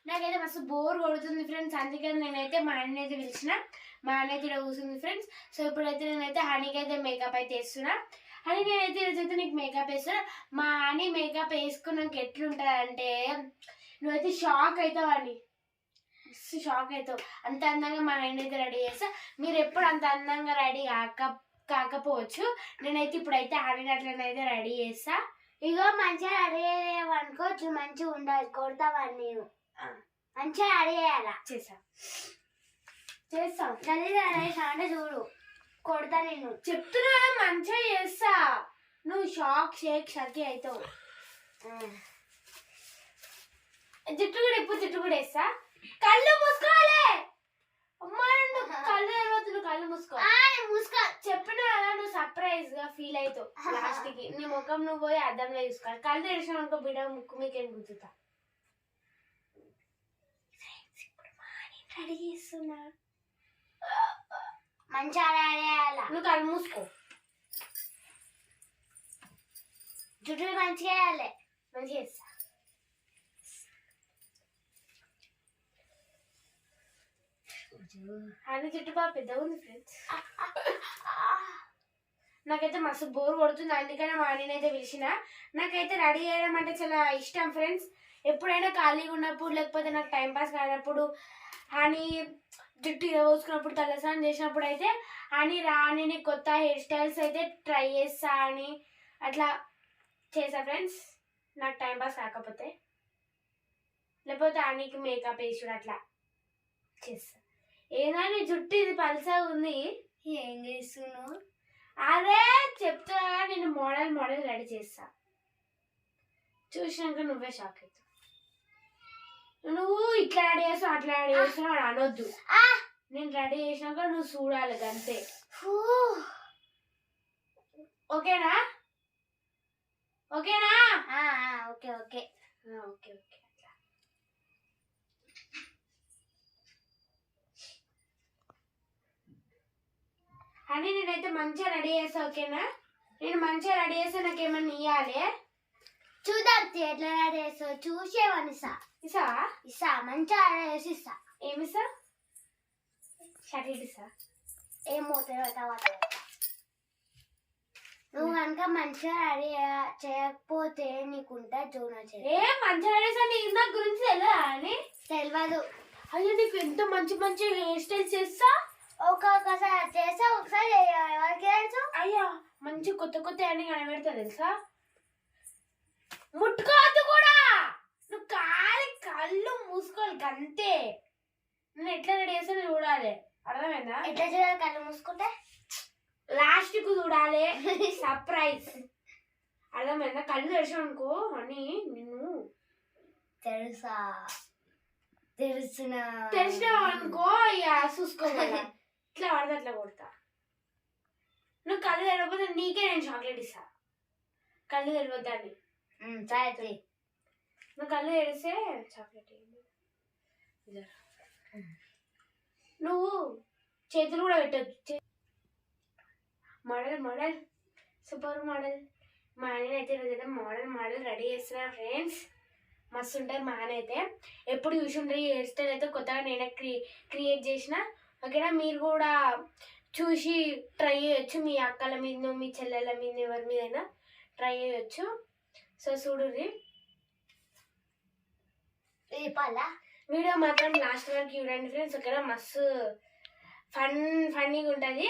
నాకైతే మస్తు బోర్ కొడుతుంది ఫ్రెండ్స్. అందుకని నేనైతే మా ఆయన అయితే పిలిచిన. మా ఆయన అయితే ఇక్కడ కూర్చుంది ఫ్రెండ్స్. సో ఇప్పుడైతే నేనైతే హనీకి అయితే మేకప్ అయితే వేస్తున్నా. హనీ నేనైతే ఈరోజైతే నీకు మేకప్ వేస్తున్నా. మా హనీ మేకప్ వేసుకున్నాక ఎట్లుంటుంది అంటే నువ్వైతే షాక్ అవుతావు అని, షాక్ అవుతావు. అంత అందంగా మా ఆయన అయితే రెడీ చేస్తా. మీరు ఎప్పుడు అంత అందంగా రెడీ కాకపోవచ్చు. నేనైతే ఇప్పుడైతే హనీ అట్లనైతే రెడీ చేస్తా. ఇగో మంచిగా రెడీ అయ్యేవనుకో మంచిగా ఉండాలి. కొడతావని నేను మంచిగా రెడీ చేయాలా. చేస్తాం గలీగా రెడీ అంటే చూడు కొడతా. నేను చెప్తున్నా మంచిగా చేస్తా. నువ్వు షాకి అవుతావు. జుట్టు కూడా వేస్తా. కళ్ళు మూసుకోవాలి. అమ్మా కళ్ళు తెరవద్దు, కళ్ళు మూసుకో. చెప్పిన నువ్వు సర్ప్రైజ్ గా ఫీల్ అవుతావు. లాస్ట్ కి నీ ముఖం నువ్వు పోయి అద్దంలో చూసుకోవాలి. కళ్ళు తెరిచిన అనుకో బిడ్డ ముక్కు మీకేం గుర్తుతా. రెడీ చేస్తున్నా. మంచిగా రెడీ చేయాలా. నువ్వు కళ్ళు మూసుకో. జుట్టు మంచిగా వేయాలి. మంచిగా చేస్తా. అని జుట్టు బాగా పెద్దగా ఉంది ఫ్రెండ్స్. నాకైతే మస్తు బోర్ కొడుతుంది. అందుకనే మా ఆయనైతే పిలిచిన. నాకైతే రెడీ చేయడం అంటే చాలా ఇష్టం ఫ్రెండ్స్. ఎప్పుడైనా ఖాళీగా ఉన్నప్పుడు లేకపోతే నాకు టైంపాస్ కానప్పుడు అని జుట్టు పోసుకున్నప్పుడు తలస్నానం చేసినప్పుడు అయితే అని రాని కొత్త హెయిర్ స్టైల్స్ అయితే ట్రై చేస్తా అని అట్లా చేసా ఫ్రెండ్స్. నాకు టైంపాస్ కాకపోతే లేకపోతే అనికి మేకప్ వేసుడు అట్లా చేస్తా. ఏదా నీ జుట్టు ఇది పల్సగా ఉంది. ఏం చేస్తున్నావు? అదే చెప్తా. నేను మోడల్ రెడీ చేస్తా. చూసినాక నువ్వే షాక్ అవుతావు. నువ్వు ఇట్లా రెడీ చేస్తావు అట్లా రెడీ చేస్తావు అని అనొద్దు. నేను రెడీ చేసినాక నువ్వు చూడాలి అంతే. ఓకేనా? ఓకేనా? Okay okay okay okay. అని నేనైతే మంచిగా రెడీ చేస్తా. ఓకేనా? నేను మంచిగా రెడీ చేస్తే నాకేమన్నా ఇవ్వాలి. చూద్దాం ఎట్లా రెడీ చేస్తావు చూసేవని ఇస్తా మంచిగా రెడీ చేసి ఇస్తా. ఏమిస్తా? చాక్లెట్ ఇస్తా. ఏమో తర్వాత నువ్వు కనుక మంచిగా రెడీ చేయకపోతే నీకుంటా జోన్ వచ్చేది. మంచిగా రెడీ చేస్తా. నీకు నా గురించి తెలియదా అని? తెలియదు. అయ్యో నీకు ఎంత మంచి మంచి హెయిర్ స్టైల్స్ చేస్తా. ఒక్కొక్కసారి చేస్తా ఒకసారి ఎవరికి తెలుసు. అయ్యా మంచి కొత్త అన్ని కనబెడతా తెలుసా. ముట్టుకోవద్దు కూడా. నువ్వు కళ్ళు మూసుకోవాలి అంతే. నేను ఎట్లా రెడీ చేస్తా చూడాలి. అర్థమైందా? ఎట్లా చూడాలి? కళ్ళు మూసుకుంటే లాస్ట్ కు చూడాలి. సర్ప్రైజ్. అర్థమైందా? కళ్ళు తెరిచావు అనుకో అని నిన్ను తెలిసినావు అనుకో ఇక చూసుకోవాలి. ఇట్లా పడితే అట్లా కొడతా. నువ్వు కళ్ళు తెరవకపోతే నీకే నేను చాక్లెట్ ఇస్తా. కళ్ళు తెరవద్దని. నువ్వు కళ్ళు తెరిస్తే చాక్లెట్. నువ్వు చేతులు కూడా పెట్టద్దు. Model super model. మా ఆయన అయితే మోడల్ రెడీ చేస్తున్నా ఫ్రెండ్స్. మస్తు ఉంటుంది మా ఆయన అయితే. ఎప్పుడు చూసి ఉంటారు ఈ హెయిర్ స్టైల్ అయితే కొత్తగా నేనే క్రియేట్ చేసిన. ఓకేనా? మీరు కూడా చూసి ట్రై చేయొచ్చు. మీ అక్కల మీద మీ చెల్లెల మీద ఎవరి మీదైనా ట్రై చేయొచ్చు. సో చూడుర్రి. వీడియో మాత్రం లాస్ట్ వరకు చూడండి ఫ్రెండ్స్. ఓకేనా? మస్తు ఫన్నీగా ఉంటుంది.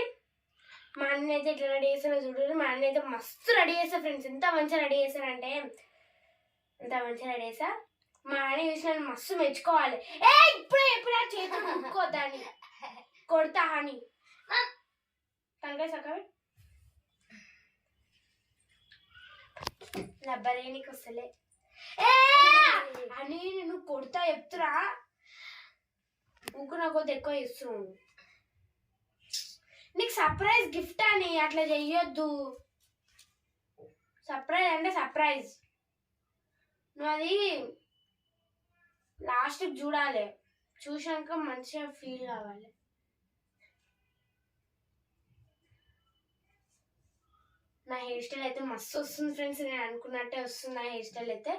మా అన్న అయితే ఇట్లా రెడీ చేస్తానో చూడండి. మా అన్న అయితే మస్తు రెడీ చేస్తా ఫ్రెండ్స్. ఎంత మంచిగా రెడీ చేస్తానంటే ఎంత మంచిగా రెడీ చేస్తా. మా అన్న చూసిన మస్తు మెచ్చుకోవాలి. ఎప్పుడు చేతులు ముక్కోద్దని కొడతా అని తలకాయ సక్కవి లబ్బలేనికి వస్తలే అని నేను కొడతా చెప్తురా. ఊకు కొద్ది ఎక్కువ ఇస్తున్నావు. నీకు సర్ప్రైజ్ గిఫ్ట్ అని అట్లా చెయ్యొద్దు. సర్ప్రైజ్ అంటే సర్ప్రైజ్. నువ్వు అది లాస్ట్కి చూడాలి. చూసాక మంచిగా ఫీల్ కావాలి. నా హెయిర్ స్టైల్ అయితే మస్తు వస్తుంది ఫ్రెండ్స్. నేను అనుకున్నట్టే వస్తుంది నా హెయిర్ స్టైల్ అయితే.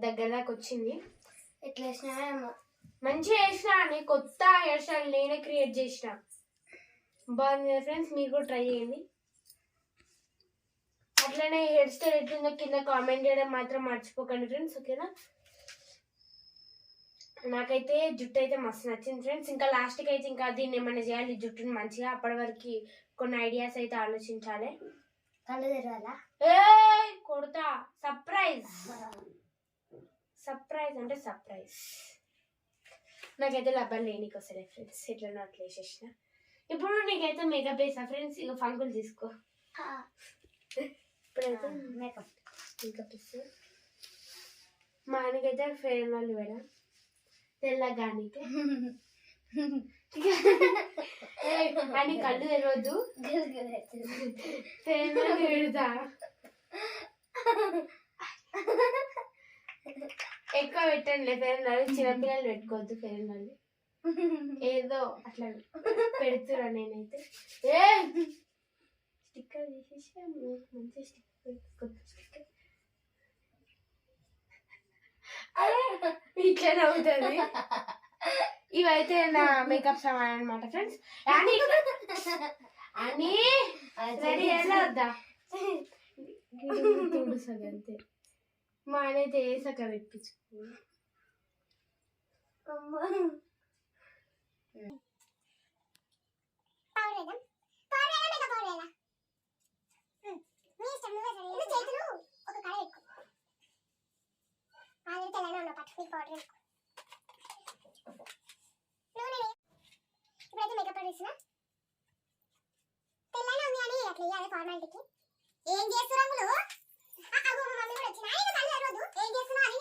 దగ్గర దాకా వచ్చింది. ఎట్లా వేసినా మంచిగా వేసిన, అని కొత్త హెయిర్ స్టైల్ నేనే క్రియేట్ చేసిన. బాగుంది ఫ్రెండ్స్, మీరు కూడా ట్రై చేయండి. అట్లనే హెయిర్ స్టైల్ ఎట్లుందో కింద కామెంట్ చేయడం మాత్రం మర్చిపోకండి ఫ్రెండ్స్, ఓకేనా. నాకైతే జుట్టు అయితే మస్తు నచ్చింది ఫ్రెండ్స్. ఇంకా లాస్ట్కి అయితే ఇంకా దీన్ని ఏమైనా చేయాలి జుట్టుని మంచిగా. అప్పటి వరకు కొన్ని ఐడియాస్ అయితే ఆలోచించాలి. కళ్ళు తెరవాలా? కొడతా. సర్ప్రైజ్ సర్ప్రైజ్ అంటే సర్ప్రైజ్. నాకైతే లబ్బర్ లేనికి వస్తలే ఫ్రెండ్స్, ఎట్లనో అట్లా వేసేసిన. ఇప్పుడు నీకైతే మేకప్ వేసా ఫ్రెండ్స్. ఇక ఫంకులు తీసుకో. ఇప్పుడైతే మేకప్ ఇస్తా. మా ఆయనకైతే ఫెయిర్ అండ్ లవ్లీ వేడా తెల్లగానికి అని కళ్ళు తెరవద్దు, ఫెయిర్ అండ్ లవ్లీ పెడతా. ఎక్కువ పెట్టండి ఫెయిర్ అండ్ లవ్లీ. చిన్నపిల్లలు పెట్టుకోవద్దు ఫెయిర్ అండ్ లవ్లీ. ఏదో అట్లా పెడుతురా. నేనైతే స్టిక్కర్ తీసేసి మంచి స్టిక్కర్ ఇట్లా అవుతుంది. ఇవైతే నా మేకప్ సామాన్ అనమాట ఫ్రెండ్స్. అని రెడీ అయినా వద్దా తుడుసది అంతే. మా ఆయన అయితే వేసాక పెట్టించుకో. ఇప్పుడైతే మేకప్ వేసిన తెల్లనే ఉంది అని అట్లా ఇవ్వాలి ఫార్మాలిటీకి. ఏం చేస్తున్నా మమ్మీ కూడా వచ్చిన ఏం చేస్తున్నా అని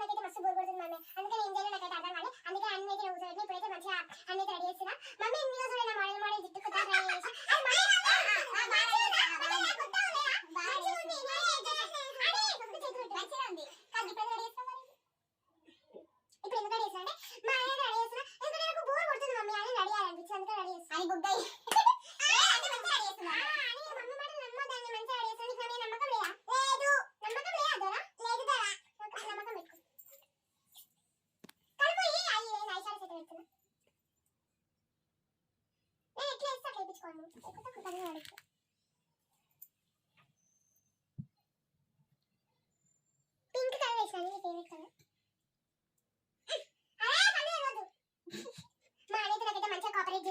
నాకైతే మస్తు బోర్ కొడుతుంది మమ్మీ. అందుకని ఏం చేయాలి నాకైతే అర్థం కాదు. అందుకే అన్ని అయితే కూర్చోబెట్టి ఇప్పుడైతే మంచిగా అన్ని రెడీ చేసిన. మమ్మీ ఇందులో చూడండి మోడల్ మోడల్ జుట్టు కొత్త ట్రై చేసి ఇప్పుడు ఎందుకు రెడీ చేసిన అంటే మా ఆయన రెడీ చేసిన. ఎందుకంటే నాకు బోర్ కొడుతుంది మమ్మీ అని రెడీ అనిపించింది, అందుకే రెడీ చేసిన. అని బుక్ అయ్యి పింక్ కలర్ వేసాను, నీ ఫేవరెట్ కలర్. మా అనేది నాకైతే మంచిగా కాపరేట్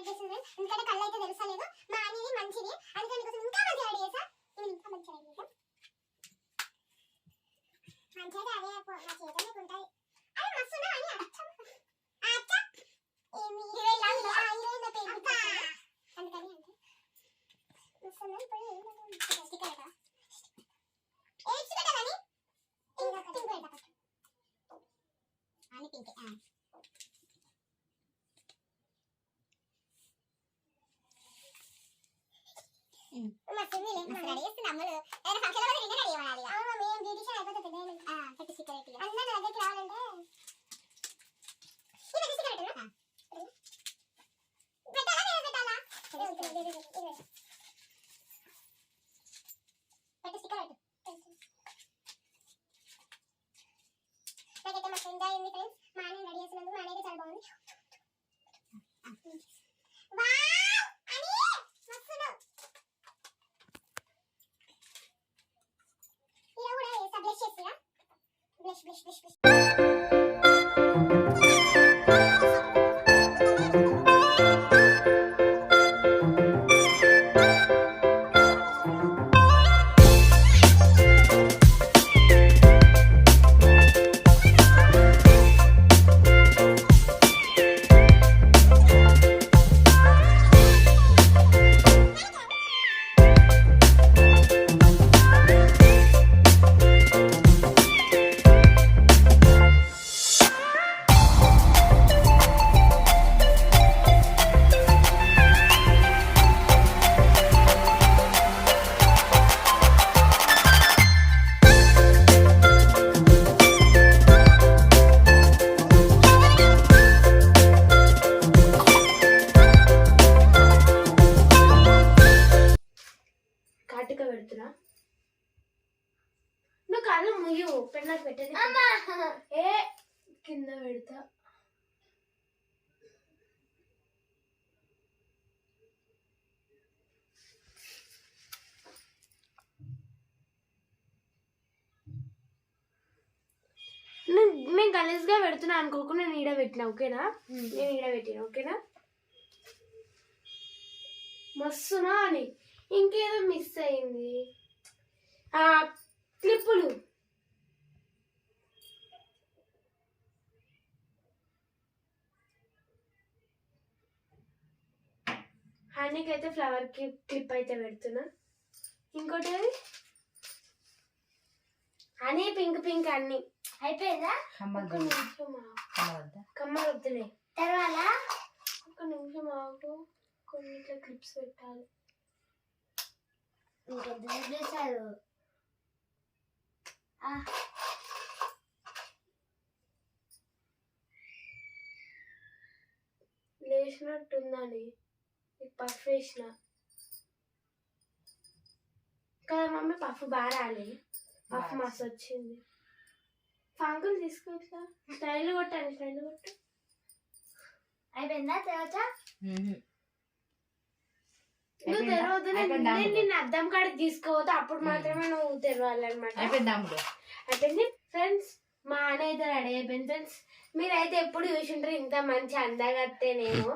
చేసింది. ఎందుకంటే కళ్ళు అయితే తెలుసలేదు. మా అనేది మంచిది, అందుకని నీకోసం ఇంకా మంచిగా రెడీ చేసా. నేను ఇంకా మంచిగా రెడీ చేసా. మంచిగా అదే మా చేతులు ఉంటుంది. అదే మస్తు అని ఏమి హీరోయిన్ అందుకని అంటే మస్తు ఇప్పుడు స్టిక్కర్ కదా ఏ స్టిక్కర్ అని పింక్ పెడతా అని పింక్ రెడీ చేస్తుంది అమ్మలు. ఏదైనా ఫంక్షన్ లో రెడీ అవ్వాలి. మేము బ్యూటిషియన్ అయిపోతే పెట్టి స్టిక్కర్ పెట్టి అన్న నా దగ్గరికి రావాలంటే స్టిక్కర్ పెట్టాలా పెట్టి స్టిక్కర్ పెట్టు. నాకైతే మస్తు ఎంజాయ్ అయింది ఫ్రెండ్స్. మా ఆయన రెడీ చేసినందుకు మా ఆయన చాలా బాగుంది. Blush, blush, blush, blush. Pen నాకు పెట్టేది ఏ కింద పెడతా. నేను గలీజ్గా పెడుతున్నా అనుకోకుండా నేను ఈడ పెట్టినా, ఓకేనా? నేను ఈడ పెట్టినా, ఓకేనా? మస్తునా అని ఇంకేదో మిస్ అయింది. క్లిప్పులు హనీకి అయితే ఫ్లవర్ క్లిప్ అయితే పెడుతున్నా. ఇంకోటి అది హనీ పింక్ పింక్ అన్ని అయిపోయిందా? కమ్మలు వద్దులే, తర్వాత ఒక నిమిషం ఆగు, కొన్ని ఇట్లా క్లిప్స్ పెట్టాలి. ఇంకొద్దు లేచినట్టుందని పఫ్ వేసిన కదా మమ్మీ. పఫ్ బాగా రాలేదు, పఫ్ మస్తు వచ్చింది. ఫంకులు తీసుకో, ఇట్లా స్టైల్ కొట్టాలి, స్టైల్ కొట్టు. అయిపోయిందా? తర్వాత నువ్వు తెరవద్దు, నేను అద్దం కాడికి తీసుకోవద్దు, అప్పుడు మాత్రమే నువ్వు తెరవాలన్నమాట. అయిపోయింది ఫ్రెండ్స్, మా అన్న అయితే రెడీ అయిపోయింది ఫ్రెండ్స్. మీరైతే ఎప్పుడు చూసింటారు ఇంత మంచి అందంగా వస్తే. నేను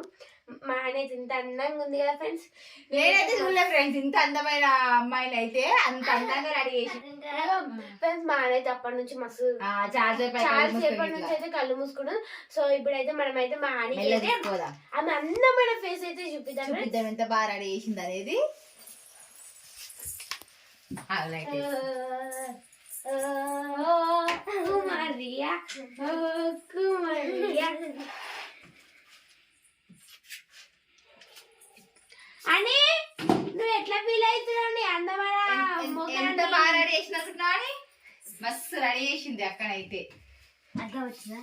మా అన్న అయితే ఇంత అందంగా ఉంది కదా ఫ్రెండ్స్. నేనైతే చూడలే ఫ్రెండ్స్, ఇంత అందమైన అమ్మాయిని అయితే అంత అందంగా రెడీ చేసి ఫ్రెండ్స్. మా అన్న అయితే అప్పటి నుంచి మస్తు చాలా సేపటి నుంచి అయితే కళ్ళు మూసుకున్నాం. సో ఇప్పుడైతే మనం అయితే మా అన్న ఆమె అందమైన ఫేస్ అయితే చూపిద్దాం, ఎంత బాగా రెడీ చేసింది అనేది. కుమారియా కుమారియా అని నువ్వు ఎట్లా ఫీల్ అవుతున్నావు? అందమైన ఎంత బాగా రెడీ చేసినట్టున్నా అని మస్తు రెడీ చేసింది అక్కడైతే. అట్లా వచ్చిందా?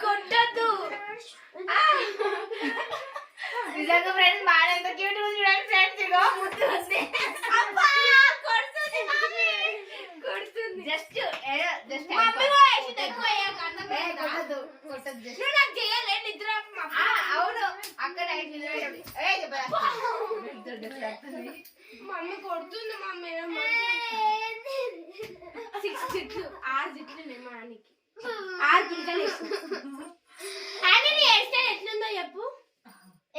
కొట్టద్దు నిజంగా ఫ్రెండ్స్, బాగా ఎంత క్యూట్ ఉంది చూడండి ఫ్రెండ్స్. ఇగో ముద్దు ఉంది, కొడుతుంది. జస్ట్ జస్ట్ అవును అక్కడ మమ్మీ కొడుతుంది. మమ్మీ 6 జిట్లు 6 జిట్లు మా ఆయనకి 6 గిల్కలు అని. నీ హెయిర్ స్టైల్ ఎట్లుందో చెప్పు.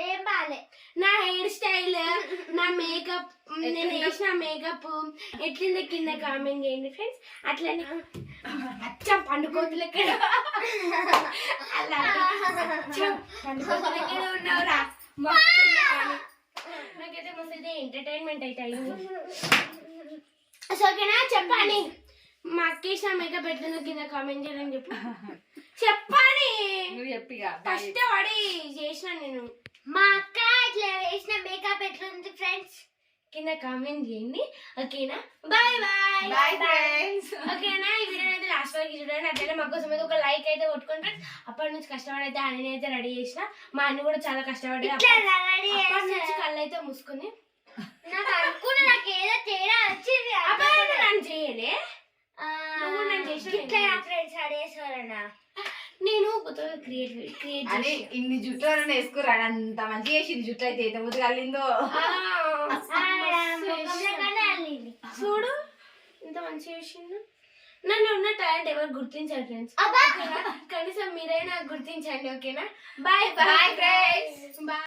ఏం బాలే నా హెయిర్ స్టైల్, నా మేకప్, నేను వేసిన మేకప్ ఎట్లుందో కింద కామెంట్ చేయండి ఫ్రెండ్స్. అట్లనే అచ్చం పండుకోతులకి అలా పండుకోతులకి ఉన్నావురా. నాకైతే మస్తు ఎంటర్టైన్మెంట్ అయితే అయింది. సో ఓకేనా? చెప్పాలి మా అక్కేసిన మేకప్ ఎట్లుందో కింద కామెంట్ చేయడం చెప్పాలి. కష్టపడి చేసిన నేను. మా అక్క ఇట్లా వేసిన మేకప్ ఎట్లుంది ఫ్రెండ్స్ కింద కామెంట్ చేయండి, ఓకేనా? Bye bye bye friends. ఓకేనా? ఈ వీడియో అయితే లాస్ట్ వరకు చూడండి. అట్లనే మా కోసం అయితే ఒక లైక్ అయితే కొట్టుకోండి ఫ్రెండ్స్. అప్పటి నుంచి కష్టపడి అయితే అన్ని అయితే రెడీ చేసిన. మా అన్ని కూడా చాలా కష్టపడి అప్పటి నుంచి కళ్ళు అయితే మూసుకుని నాకు అనుకున్నా నాకు ఏదో తేడా వచ్చింది. అప్పుడు నన్ను చేయలే, నన్ను చేసిన నేను క్రియేట్ అని ఇన్ని జుట్టు వేసుకురాడు, అంత మంచిగా చేసింది జుట్టు అయితే ఎంత ముద్దు కలిందో. చూడు ఎంత మంచిగా చేసిండు. నన్ను ఉన్న టాలెంట్ ఎవరు గుర్తించారు ఫ్రెండ్స్. కనీసం మీరైనా గుర్తించండి, ఓకేనా? Bye bye friends. బాయ్.